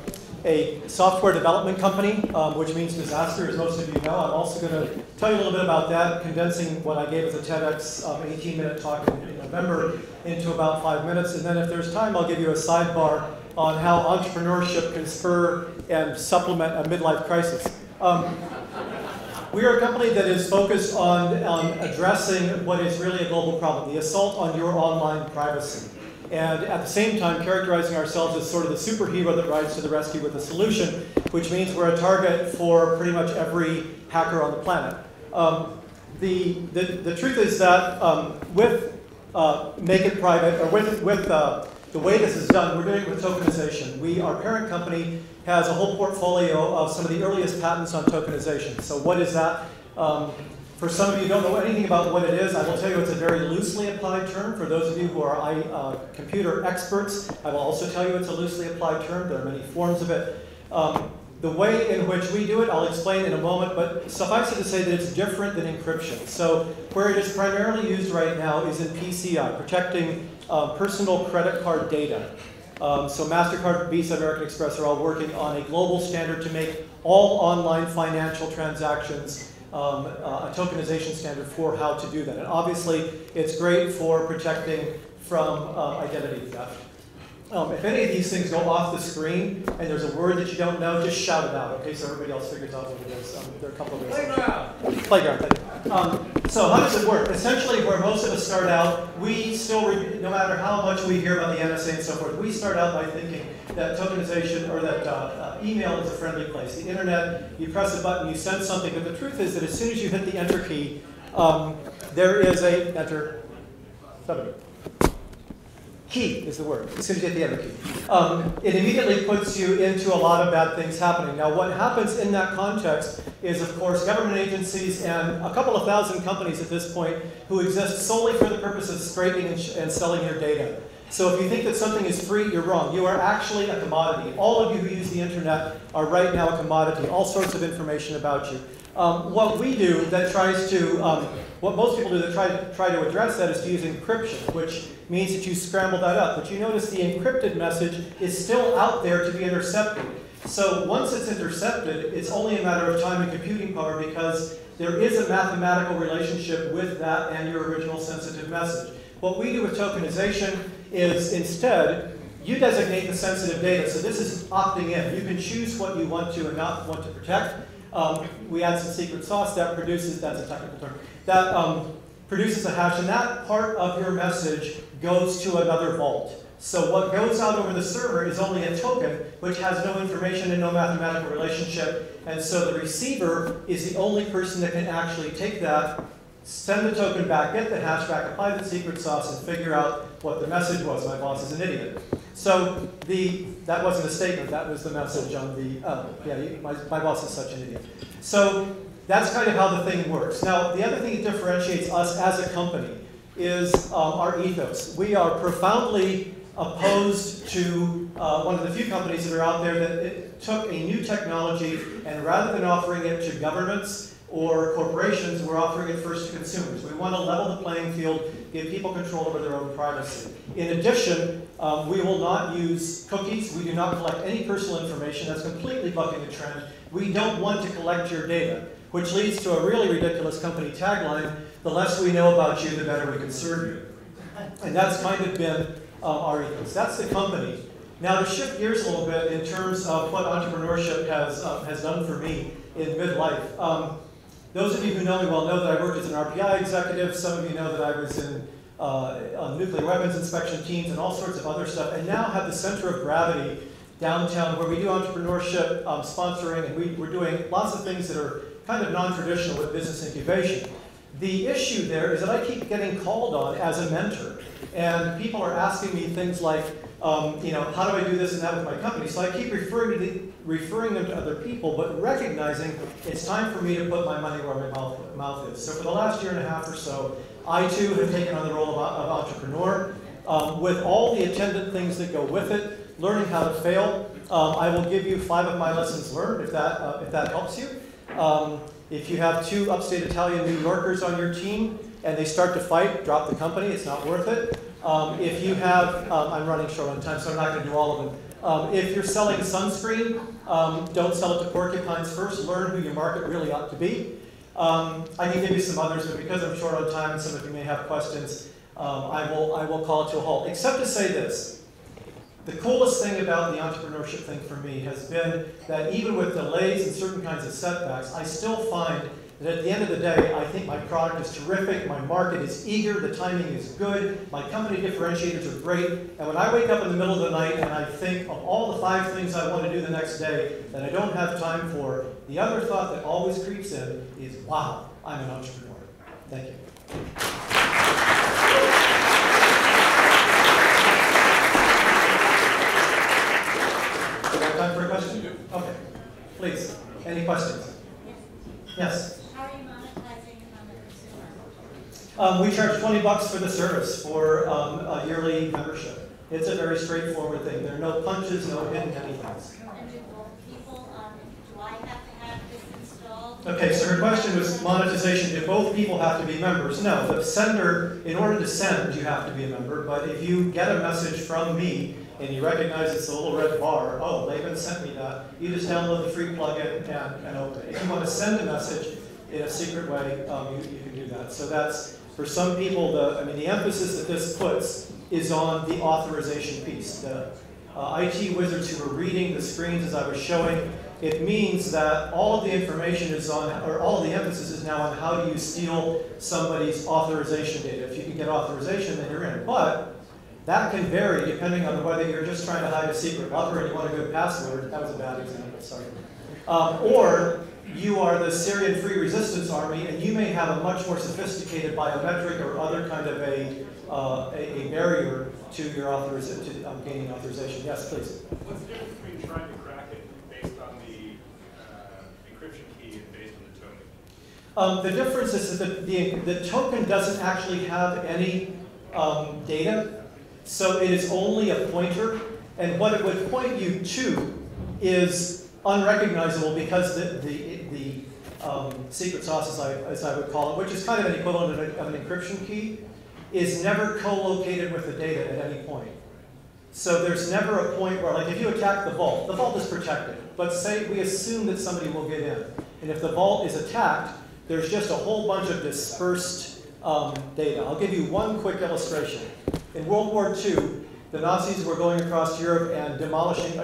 software development company, which means disaster, as most of you know. I'm also going to tell you a little bit about that, condensing what I gave as a TEDx 18-minute talk in November into about 5 minutes. And then if there's time, I'll give you a sidebar on how entrepreneurship can spur and supplement a midlife crisis. We are a company that is focused on addressing what is really a global problem, the assault on your online privacy. And at the same time, characterizing ourselves as sort of the superhero that rides to the rescue with a solution, which means we're a target for pretty much every hacker on the planet. The truth is that with Make It Private, or with the way this is done, we're doing it with tokenization. Our parent company has a whole portfolio of some of the earliest patents on tokenization. So what is that? For some of you who don't know anything about what it is, I will tell you it's a very loosely applied term. For those of you who are computer experts, I will also tell you it's a loosely applied term. There are many forms of it. The way in which we do it, I'll explain in a moment, but suffice it to say that it's different than encryption. So where it is primarily used right now is in PCI, protecting personal credit card data. So MasterCard, Visa, American Express are all working on a global standard to make all online financial transactions a tokenization standard for how to do that. And obviously, it's great for protecting from identity theft. If any of these things go off the screen and there's a word that you don't know, just shout it out, okay, so everybody else figures out what it is. There are a couple of ways. Playground. Playground. So how does it work? Essentially, where most of us start out, we still, no matter how much we hear about the NSA and so forth, we start out by thinking that tokenization, or that email is a friendly place. The internet, you press a button, you send something, but the truth is that as soon as you hit the enter key, there is a enter. Somebody. Key is the word. As soon as you get the other key. It immediately puts you into a lot of bad things happening. Now, what happens in that context is, of course, government agencies and a couple of thousand companies at this point who exist solely for the purpose of scraping and selling your data. So if you think that something is free, you're wrong. You are actually a commodity. All of you who use the internet are right now a commodity. All sorts of information about you. What we do that tries to, what most people do that try to address that is to use encryption, which means that you scramble that up. But you notice the encrypted message is still out there to be intercepted. So once it's intercepted, it's only a matter of time and computing power because there is a mathematical relationship with that and your original sensitive message. What we do with tokenization is instead, you designate the sensitive data. So this is opting in. You can choose what you want to and not want to protect. We add some secret sauce that produces, that's a technical term, that produces a hash, and that part of your message goes to another vault. So what goes out over the server is only a token, which has no information and no mathematical relationship, and so the receiver is the only person that can actually take that, send the token back, get the hash back, apply the secret sauce, and figure out what the message was. My boss is an idiot. So that wasn't a statement, that was the message on the, my boss is such an idiot. So that's kind of how the thing works. Now, the other thing that differentiates us as a company is our ethos. We are profoundly opposed to one of the few companies that are out there that took a new technology and rather than offering it to governments or corporations, we're offering it first to consumers. We want to level the playing field, give people control over their own privacy. In addition, we will not use cookies. We do not collect any personal information. That's completely bucking the trend. We don't want to collect your data, which leads to a really ridiculous company tagline, the less we know about you, the better we can serve you. And that's kind of been our ethos. That's the company. Now to shift gears a little bit in terms of what entrepreneurship has done for me in midlife. Those of you who know me well know that I worked as an RPI executive. Some of you know that I was in on nuclear weapons inspection teams and all sorts of other stuff, and now have the center of gravity downtown where we do entrepreneurship sponsoring, and we're doing lots of things that are kind of non-traditional with business incubation. The issue there is that I keep getting called on as a mentor, and people are asking me things like, how do I do this and that with my company? So I keep referring them to other people, but recognizing it's time for me to put my money where my mouth is. So for the last year and a half or so, I too have taken on the role of entrepreneur with all the attendant things that go with it, learning how to fail. I will give you 5 of my lessons learned if that helps you. If you have 2 upstate Italian New Yorkers on your team and they start to fight, drop the company, it's not worth it. If you have, I'm running short on time, so I'm not going to do all of them. If you're selling sunscreen, don't sell it to porcupines first. Learn who your market really ought to be. I can give you some others, but because I'm short on time and some of you may have questions, I will call it to a halt. Except to say this. The coolest thing about the entrepreneurship thing for me has been that even with delays and certain kinds of setbacks, I still find that at the end of the day, I think my product is terrific, my market is eager, the timing is good, my company differentiators are great, and when I wake up in the middle of the night and I think of all the 5 things I want to do the next day that I don't have time for, the other thought that always creeps in is, wow, I'm an entrepreneur. Thank you. Do we have time for a question? Okay, please. Any questions? Yes? We charge $20 for the service for a yearly membership. It's a very straightforward thing. There are no punches, no hidden anything. And do I have to have this installed? Okay, so her question was monetization. Do both people have to be members? No, the sender, in order to send, you have to be a member. But if you get a message from me and you recognize it's a little red bar, oh, Laban sent me that, you just download the free plugin and open it. If you want to send a message in a secret way, you can do that. So that's, for some people, the emphasis that this puts is on the authorization piece. The IT wizards who were reading the screens as I was showing, it means that all of the information is on, or all of the emphasis is now on how do you steal somebody's authorization data. If you can get authorization, then you're in. But that can vary depending on whether you're just trying to hide a secret buffer and you want a good password. That was a bad example, sorry. Or you are the Syrian Free Resistance Army, and you may have a much more sophisticated biometric or other kind of a barrier to your gaining authorization. Yes, please. What's the difference between trying to crack it based on the encryption key and based on the token? The difference is that the token doesn't actually have any data, so it is only a pointer, and what it would point you to is unrecognizable because the secret sauce, as I would call it, which is kind of an equivalent of an encryption key, is never co-located with the data at any point. So there's never a point where, like, if you attack the vault is protected. But say we assume that somebody will get in, and if the vault is attacked, there's just a whole bunch of dispersed data. I'll give you one quick illustration. In World War II, the Nazis were going across Europe and demolishing,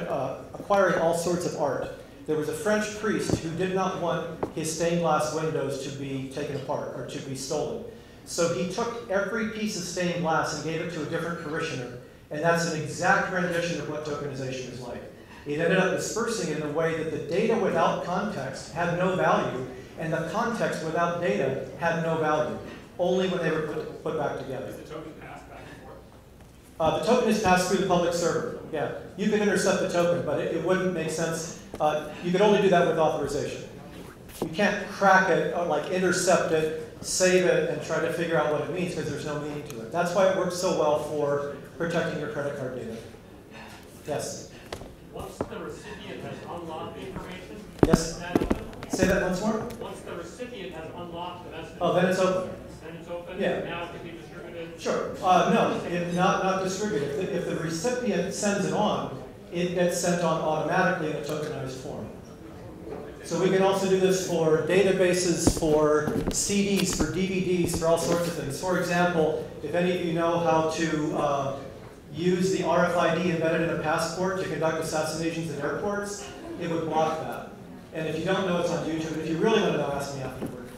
acquiring all sorts of art. There was a French priest who did not want his stained glass windows to be taken apart or to be stolen. So he took every piece of stained glass and gave it to a different parishioner. And that's an exact rendition of what tokenization is like. It ended up dispersing in a way that the data without context had no value, and the context without data had no value, only when they were put back together. Is the token passed back and forth? The token is passed through the public server. Yeah, you can intercept the token, but it wouldn't make sense. You could only do that with authorization. You can't crack it, or like intercept it, save it, and try to figure out what it means because there's no meaning to it. That's why it works so well for protecting your credit card data. Yes? Once the recipient has unlocked the information, Yes? is that open? Say that once more? Once the recipient has unlocked the message, Oh, then it's open. then it's open, Yeah. now it can be distributed? Sure. No, not distributed. If the recipient sends it on, it gets sent on automatically in a tokenized form. So we can also do this for databases, for CDs, for DVDs, for all sorts of things. For example, if any of you know how to use the RFID embedded in a passport to conduct assassinations in airports, it would block that. And if you don't know, it's on YouTube. If you really want to know, ask me afterward.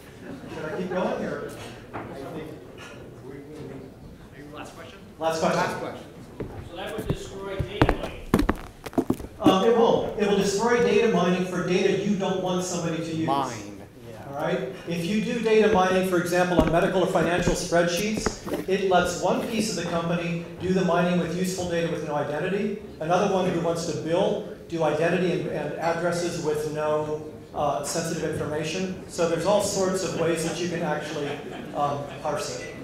Should I keep going, or? Last question? Last question. Last question. So that would destroy data mining. It won't. It will destroy data mining for data you don't want somebody to use. Mine. All right? If you do data mining, for example, on medical or financial spreadsheets, it lets one piece of the company do the mining with useful data with no identity. Another one who wants to bill do identity and addresses with no sensitive information. So there's all sorts of ways that you can actually parse it.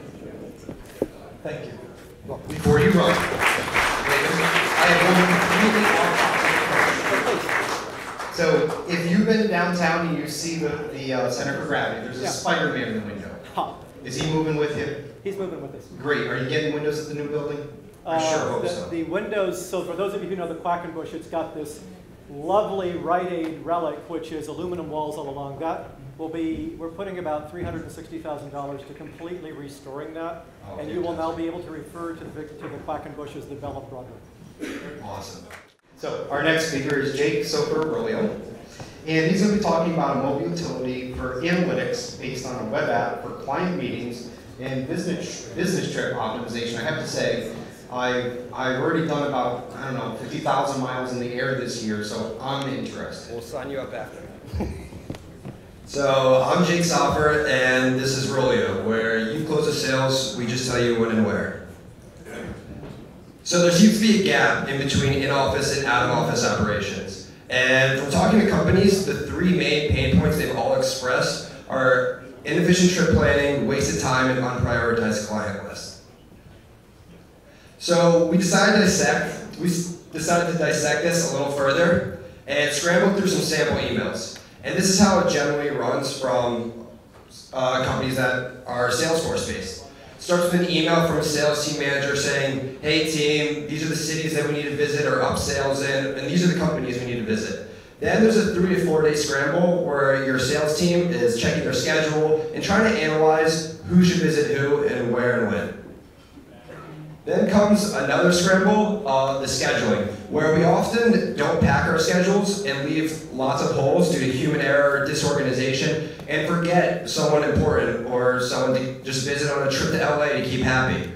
Thank you. Before you run, I have one completely So if you've been downtown and you see the Center for Gravity, there's a Spider-Man in the window. Huh. Is he moving with him? He's moving with us. Great. Are you getting windows at the new building? I sure hope so. The windows, so for those of you who know the Quackenbush, it's got this lovely Rite Aid relic, which is aluminum walls all along. That will be, we're putting about $360,000 to completely restoring that. Oh, and you will now be able to refer to the Quackenbush as the Bell of Broadway. Awesome. So our next speaker is Jake Soper-Rolio, and he's going to be talking about a mobile utility for analytics based on a web app for client meetings and business trip optimization. I have to say, I've already done about, 50,000 miles in the air this year, so I'm interested. We'll sign you up after. So I'm Jake Soper, and this is Rolio, where you close the sales, we just tell you when and where. So there seems to be a gap in between in-office and out-of-office operations. And from talking to companies, the three main pain points they've all expressed are inefficient trip planning, wasted time, and unprioritized client lists. So we decided to dissect this a little further and scramble through some sample emails. And this is how it generally runs from companies that are Salesforce-based. Starts with an email from a sales team manager saying, hey team, these are the cities that we need to visit or up sales in, and these are the companies we need to visit. Then there's a 3 to 4 day scramble where your sales team is checking their schedule and trying to analyze who should visit who and where and when. Then comes another scramble, the scheduling, where we often don't pack our schedules and leave lots of holes due to human error, disorganization, and forget someone important or someone to just visit on a trip to LA to keep happy.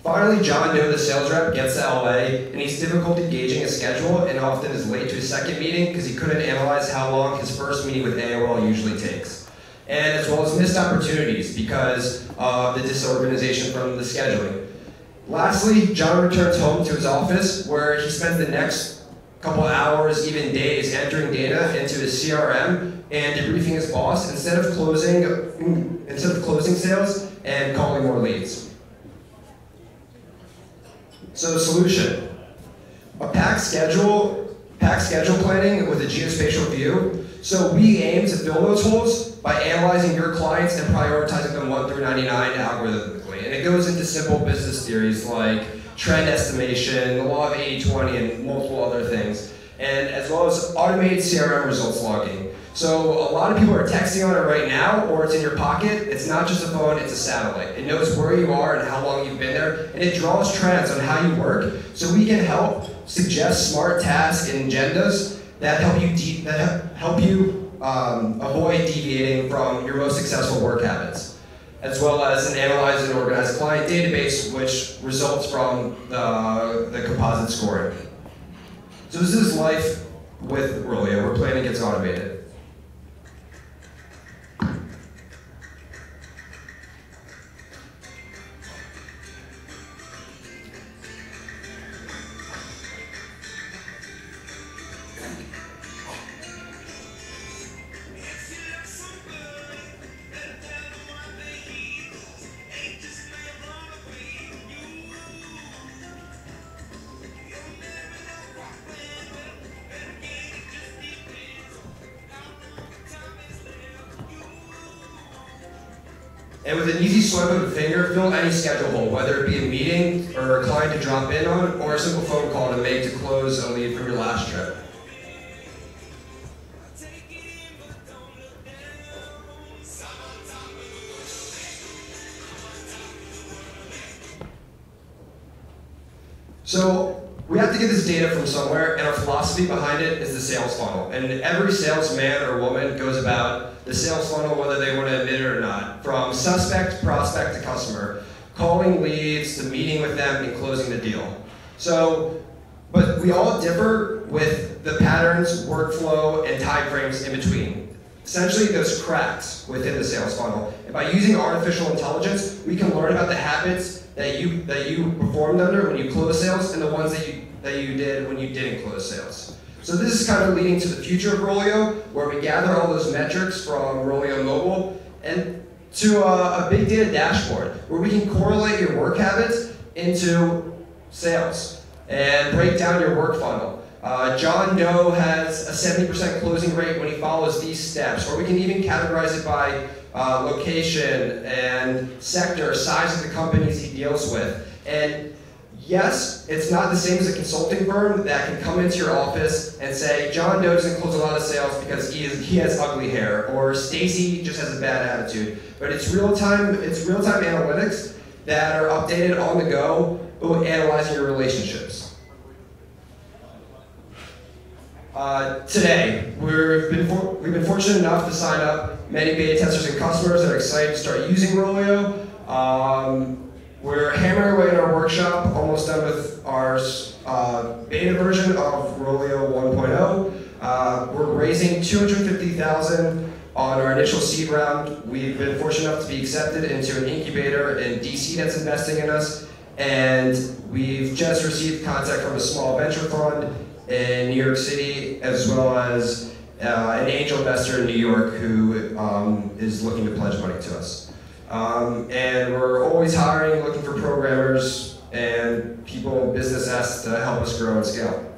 Finally, John Doe, the sales rep, gets to LA, and he's difficulty gauging his schedule and often is late to his second meeting because he couldn't analyze how long his first meeting with AOL usually takes. And as well as missed opportunities because of the disorganization from the scheduling. Lastly, John returns home to his office where he spends the next couple hours, even days, entering data into his CRM and debriefing his boss instead of closing sales and calling more leads. So the solution, a packed schedule planning with a geospatial view. So we aim to fill those holes by analyzing your clients and prioritizing them 1 through 99 algorithmically. And it goes into simple business theories like trend estimation, the law of 80-20, and multiple other things. And as well as automated CRM results logging. So a lot of people are texting on it right now, or it's in your pocket. It's not just a phone, it's a satellite. It knows where you are and how long you've been there, and it draws trends on how you work, so we can help suggest smart tasks and agendas that help you avoid deviating from your most successful work habits, as well as an analyzed and organized client database, which results from the composite scoring. So this is life with Rolio, where planning gets automated. And with an easy swipe of a finger, fill any schedule hole, whether it be a meeting or a client to drop in on, or a simple phone call to make to close a lead from your last trip. So we have to get this data from somewhere, and our philosophy behind it is the sales funnel. And every salesman or woman goes about the sales funnel, whether they want to admit it or not, from suspect, prospect to customer, calling leads to meeting with them and closing the deal. So, but we all differ with the patterns, workflow, and timeframes in between. Essentially, those cracks within the sales funnel. And by using artificial intelligence, we can learn about the habits that you performed under when you closed sales and the ones that you did when you didn't close sales. So this is kind of leading to the future of Rolio, where we gather all those metrics from Rolio Mobile and to a big data dashboard, where we can correlate your work habits into sales and break down your work funnel. John Doe has a 70% closing rate when he follows these steps, or we can even categorize it by location and sector, size of the companies he deals with. And yes, it's not the same as a consulting firm that can come into your office and say, John Doe doesn't close a lot of sales because he has ugly hair, or Stacy just has a bad attitude. But it's real-time analytics that are updated on the go, analyzing your relationships. Today, we've been fortunate enough to sign up many beta testers and customers that are excited to start using Rolio. We're hammering away in our workshop, almost done with our beta version of Rolio 1.0. We're raising $250,000 on our initial seed round. We've been fortunate enough to be accepted into an incubator in DC that's investing in us, and we've just received contact from a small venture fund in New York City, as well as an angel investor in New York who is looking to pledge money to us. And we're always hiring, looking for programmers and people, business asks to help us grow and scale.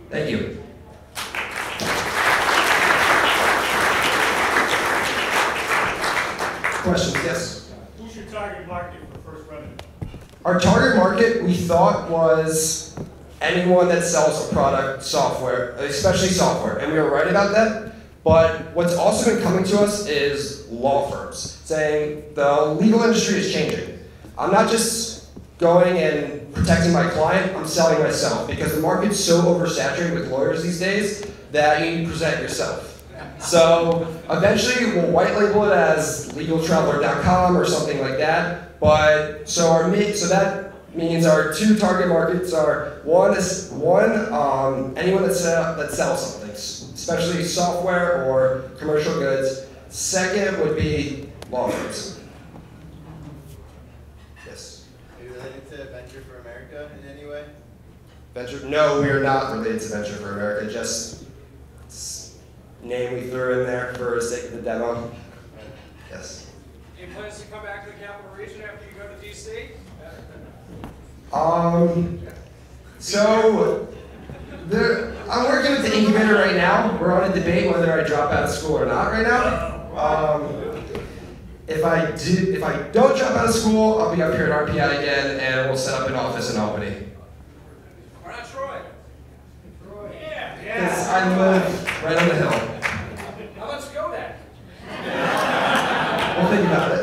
Thank you. Questions? Yes? Who's your target market for first revenue? Our target market, we thought, was anyone that sells a product, software, especially software, and we were right about that. But what's also been coming to us is law firms saying the legal industry is changing. I'm not just going and protecting my client, I'm selling myself, because the market's so oversaturated with lawyers these days that you need to present yourself. So eventually we'll white label it as legaltraveler.com or something like that. But so that means our two target markets are anyone that sells something, especially software or commercial goods. Second would be law firms. Yes. in any way? Venture? No, we are not related to Venture for America. Just name we threw in there for the sake of the demo. Yes. Any plans to come back to the capital region after you go to DC? So I'm working with the incubator right now. We're on a debate whether I drop out of school or not right now. If I don't drop out of school, I'll be up here at RPI again, and we'll set up an office in Albany. Why not Troy? Troy. Yeah. Because I live right on the hill. Now let's go there. We'll think about it.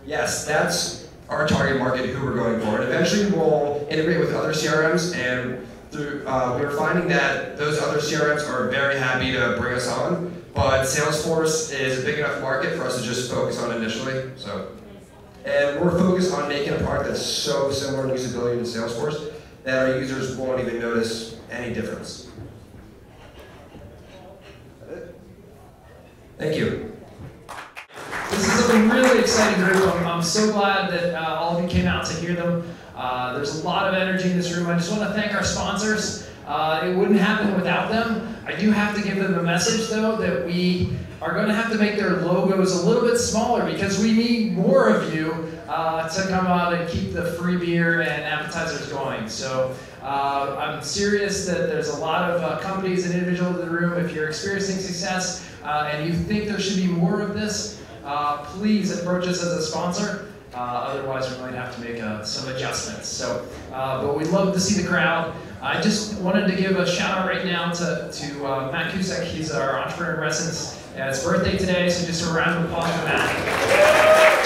Yes, that's our target market, who we're going for. And eventually we'll integrate with other CRMs, and through, we're finding that those other CRMs are very happy to bring us on, but Salesforce is a big enough market for us to just focus on initially. And we're focused on making a product that's so similar in usability to Salesforce that our users won't even notice any difference. Thank you. This is a really exciting group. I'm so glad that all of you came out to hear them. There's a lot of energy in this room. I just want to thank our sponsors. It wouldn't happen without them. I do have to give them a message, though, that we are going to have to make their logos a little bit smaller because we need more of you to come out and keep the free beer and appetizers going. So I'm serious that there's a lot of companies and individuals in the room. If you're experiencing success and you think there should be more of this, please approach us as a sponsor. Otherwise, we're going to have to make some adjustments. So, but we'd love to see the crowd. I just wanted to give a shout out right now to Matt Cusack. He's our entrepreneur in residence. It's birthday today, so just a round of applause for Matt.